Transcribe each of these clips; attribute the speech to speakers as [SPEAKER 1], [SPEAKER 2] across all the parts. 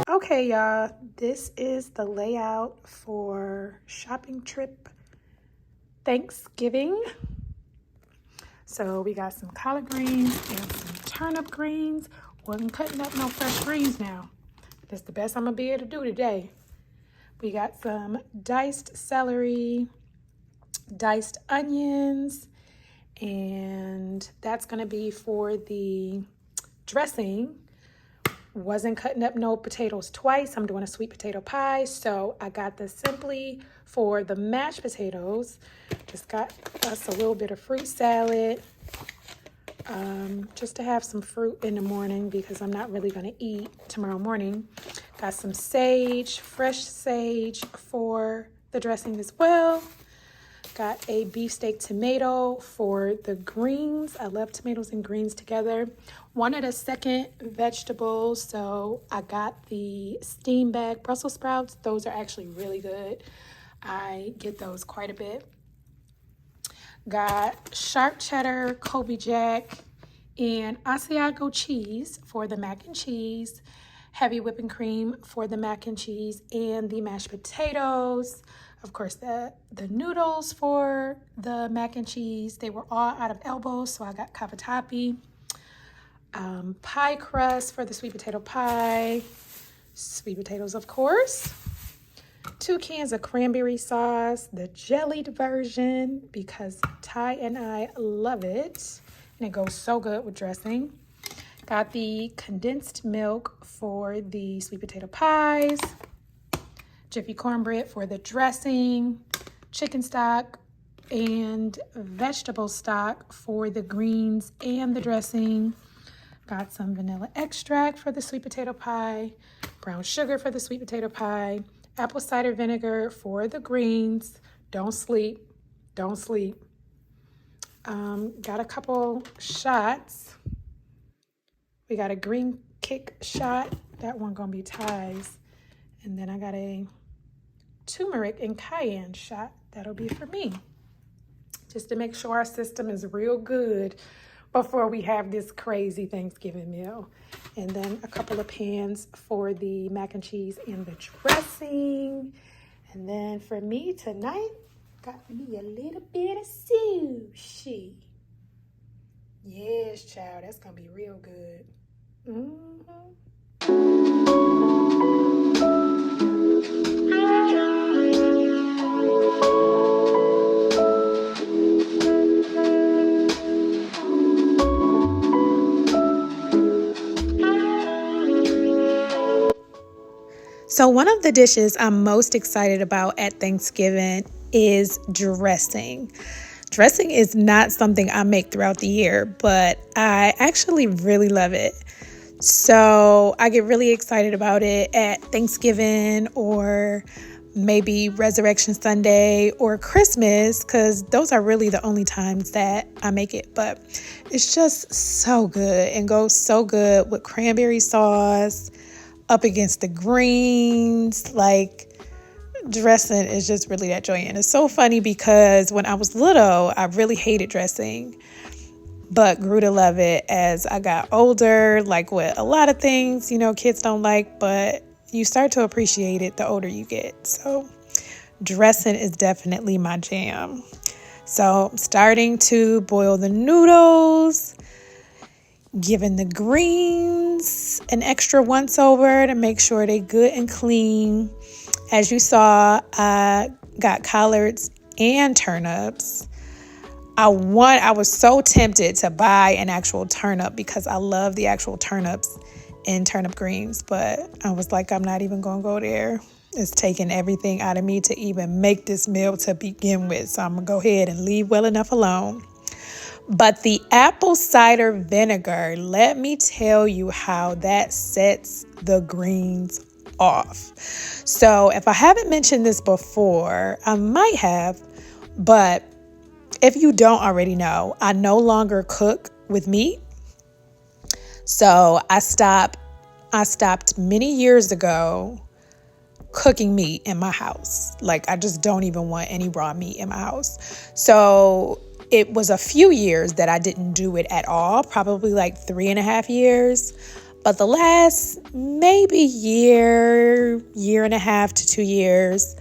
[SPEAKER 1] Okay, y'all, this is the layout for shopping trip Thanksgiving. So we got some collard greens and some turnip greens. Wasn't cutting up no fresh greens now. That's the best I'm gonna be able to do today. We got some diced celery, diced onions, and that's gonna be for the dressing. Wasn't cutting up no potatoes twice. I'm doing a sweet potato pie, so I got this simply for the mashed potatoes. Just got us a little bit of fruit salad, just to have some fruit in the morning because I'm not really going to eat tomorrow morning. Got some sage, fresh sage for the dressing as well. Got a beefsteak tomato for the greens. I love tomatoes and greens together. Wanted a second vegetable, so I got the steam bag Brussels sprouts. Those are actually really good. I get those quite a bit. Got sharp cheddar, Colby Jack, and Asiago cheese for the mac and cheese. Heavy whipping cream for the mac and cheese and the mashed potatoes. Of course, the noodles for the mac and cheese. They were all out of elbows, so I got cavatappi. Pie crust for the sweet potato pie. Sweet potatoes, of course. 2 cans of cranberry sauce, the jellied version, because Ty and I love it. And it goes so good with dressing. Got the condensed milk for the sweet potato pies. Jiffy cornbread for the dressing. Chicken stock and vegetable stock for the greens and the dressing. Got some vanilla extract for the sweet potato pie. Brown sugar for the sweet potato pie. Apple cider vinegar for the greens. Don't sleep. Don't sleep. Got a couple shots. We got a green kick shot. That one gonna be Ty's. And then I got a turmeric and cayenne shot. That'll be for me. Just to make sure our system is real good before we have this crazy Thanksgiving meal. And then a couple of pans for the mac and cheese and the dressing. And then for me tonight, got me a little bit of sushi. Yes, child, that's gonna be real good. So one of the dishes I'm most excited about at Thanksgiving is dressing. Dressing is not something I make throughout the year, but I actually really love it. So I get really excited about it at Thanksgiving or maybe Resurrection Sunday or Christmas, because those are really the only times that I make it. But it's just so good and goes so good with cranberry sauce up against the greens. Like, dressing is just really that joy. And it's so funny because when I was little, I really hated dressing, but grew to love it as I got older. Like with a lot of things, you know, kids don't like, but you start to appreciate it the older you get. So dressing is definitely my jam. So I'm starting to boil the noodles, giving the greens an extra once over to make sure they're good and clean. As you saw, I got collards and turnips. I was so tempted to buy an actual turnip because I love the actual turnips in turnip greens, but I was like, I'm not even gonna go there. It's taking everything out of me to even make this meal to begin with, so I'm gonna go ahead and leave well enough alone. But the apple cider vinegar, let me tell you how that sets the greens off. So if I haven't mentioned this before, I might have, but if you don't already know, I no longer cook with meat. So I stopped many years ago cooking meat in my house. Like, I just don't even want any raw meat in my house. So it was a few years that I didn't do it at all, probably like 3.5 years. But the last maybe year and a half to 2 years,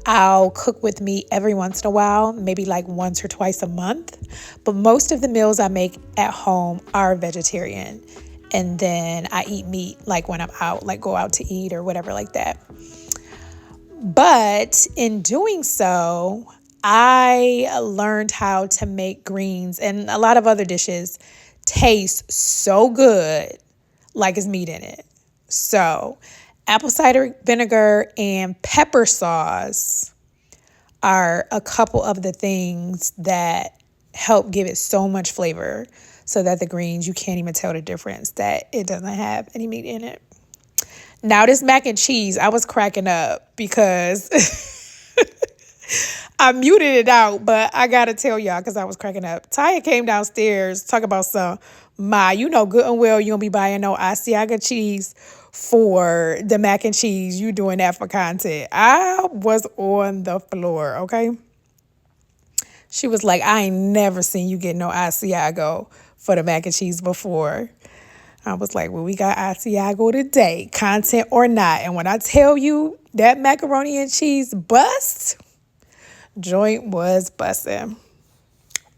[SPEAKER 1] I'll cook with meat every once in a while, maybe like once or twice a month. But most of the meals I make at home are vegetarian. And then I eat meat like when I'm out, like go out to eat or whatever like that. But in doing so, I learned how to make greens and a lot of other dishes taste so good like it's meat in it. So apple cider vinegar and pepper sauce are a couple of the things that help give it so much flavor so that the greens, you can't even tell the difference that it doesn't have any meat in it. Now this mac and cheese, I was cracking up because I muted it out, but I got to tell y'all because I was cracking up. Taya came downstairs talking about some, Ma, you know good and well you don't be buying no Asiago cheese for the mac and cheese. You doing that for content. I was on the floor, okay? She was like, I ain't never seen you get no Asiago for the mac and cheese before. I was like, well, we got Asiago today, content or not. And when I tell you that macaroni and cheese bust, joint was busting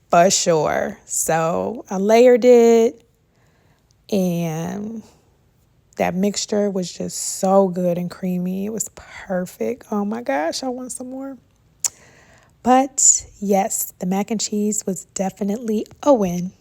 [SPEAKER 1] for sure. So I layered it and that mixture was just so good and creamy. It was perfect. Oh my gosh, I want some more. But yes, the mac and cheese was definitely a win.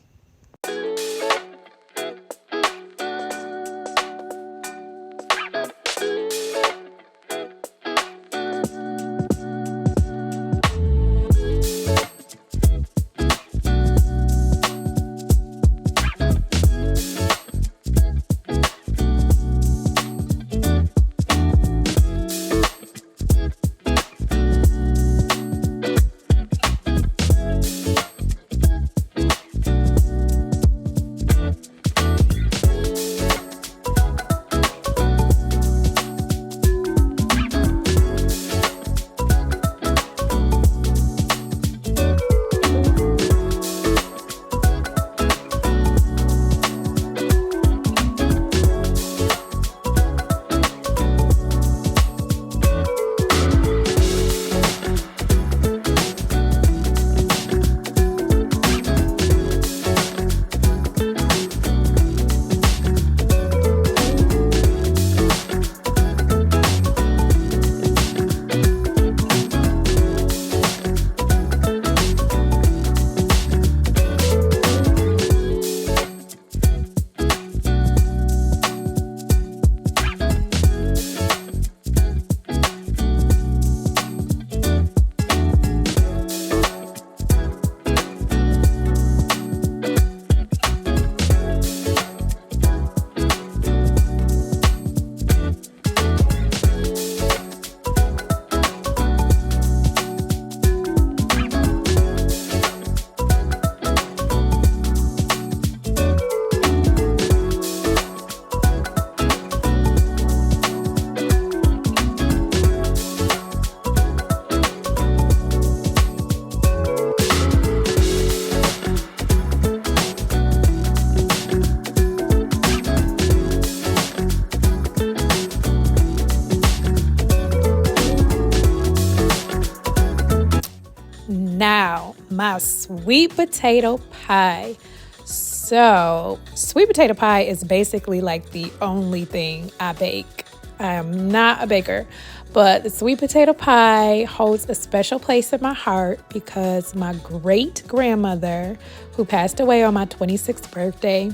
[SPEAKER 1] Now, my sweet potato pie. So, sweet potato pie is basically like the only thing I bake. I am not a baker, but the sweet potato pie holds a special place in my heart because my great grandmother, who passed away on my 26th birthday,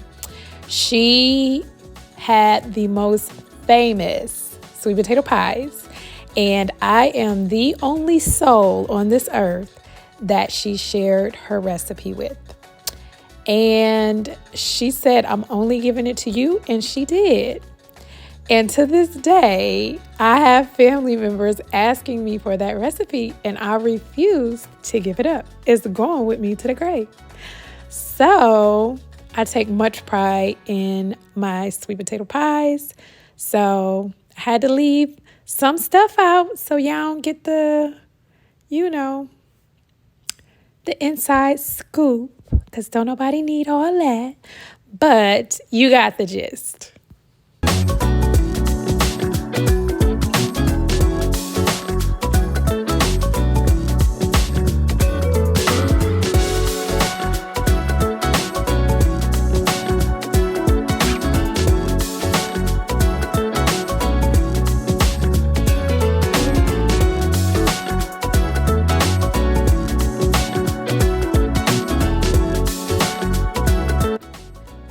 [SPEAKER 1] she had the most famous sweet potato pies. And I am the only soul on this earth that she shared her recipe with. And she said, I'm only giving it to you. And she did. And to this day, I have family members asking me for that recipe, and I refuse to give it up. It's going with me to the grave. So I take much pride in my sweet potato pies. So I had to leave some stuff out so y'all don't get the, you know, the inside scoop, because don't nobody need all that. But you got the gist.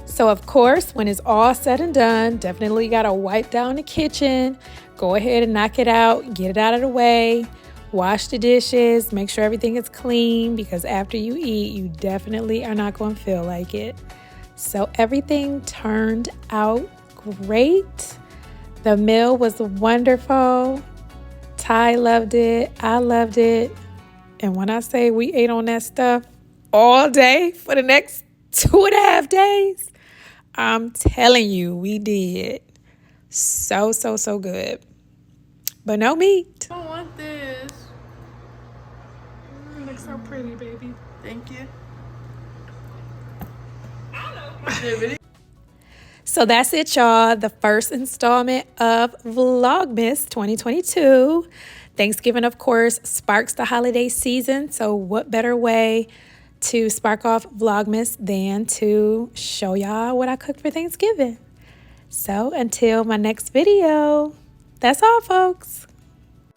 [SPEAKER 1] So, of course, when it's all said and done, definitely got to wipe down the kitchen. Go ahead and knock it out. Get it out of the way. Wash the dishes. Make sure everything is clean, because after you eat, you definitely are not going to feel like it. So everything turned out great. The meal was wonderful. Ty loved it. I loved it. And when I say we ate on that stuff all day for the next 2.5 days, I'm telling you, we did so good. But no meat.
[SPEAKER 2] I don't want this.
[SPEAKER 1] You look so pretty, baby.
[SPEAKER 2] Thank you.
[SPEAKER 1] So that's it, y'all. The first installment of VLOGMAS 2022. Thanksgiving, of course, sparks the holiday season. So what better way to spark off VLOGMAS than to show y'all what I cooked for Thanksgiving. So until my next video, that's all, folks.